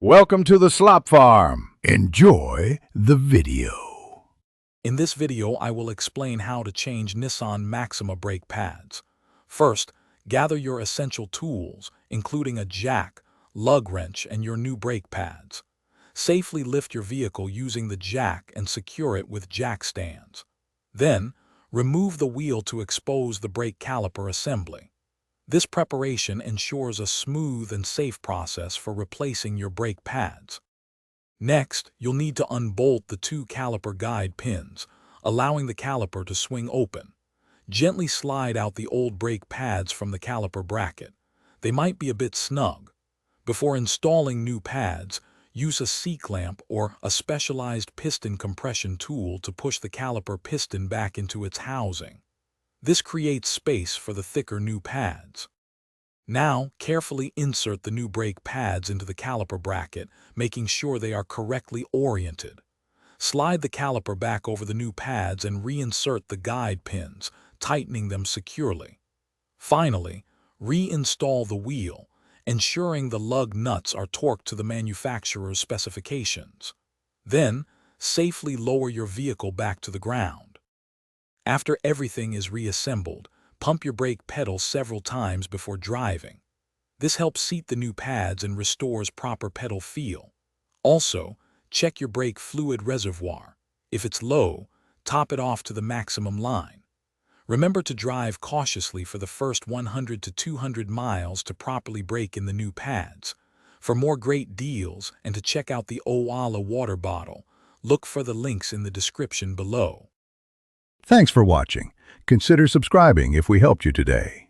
Welcome to the Slop Farm. Enjoy the video. In this video, I will explain how to change Nissan Maxima brake pads. First, gather your essential tools, including a jack, lug wrench, and your new brake pads. Safely lift your vehicle using the jack and secure it with jack stands. Then, remove the wheel to expose the brake caliper assembly. This preparation ensures a smooth and safe process for replacing your brake pads. Next, you'll need to unbolt the two caliper guide pins, allowing the caliper to swing open. Gently slide out the old brake pads from the caliper bracket. They might be a bit snug. Before installing new pads, use a C-clamp or a specialized piston compression tool to push the caliper piston back into its housing. This creates space for the thicker new pads. Now, carefully insert the new brake pads into the caliper bracket, making sure they are correctly oriented. Slide the caliper back over the new pads and reinsert the guide pins, tightening them securely. Finally, reinstall the wheel, ensuring the lug nuts are torqued to the manufacturer's specifications. Then, safely lower your vehicle back to the ground. After everything is reassembled, pump your brake pedal several times before driving. This helps seat the new pads and restores proper pedal feel. Also, check your brake fluid reservoir. If it's low, top it off to the maximum line. Remember to drive cautiously for the first 100 to 200 miles to properly brake in the new pads. For more great deals and to check out the Oala water bottle, look for the links in the description below. Thanks for watching. Consider subscribing if we helped you today.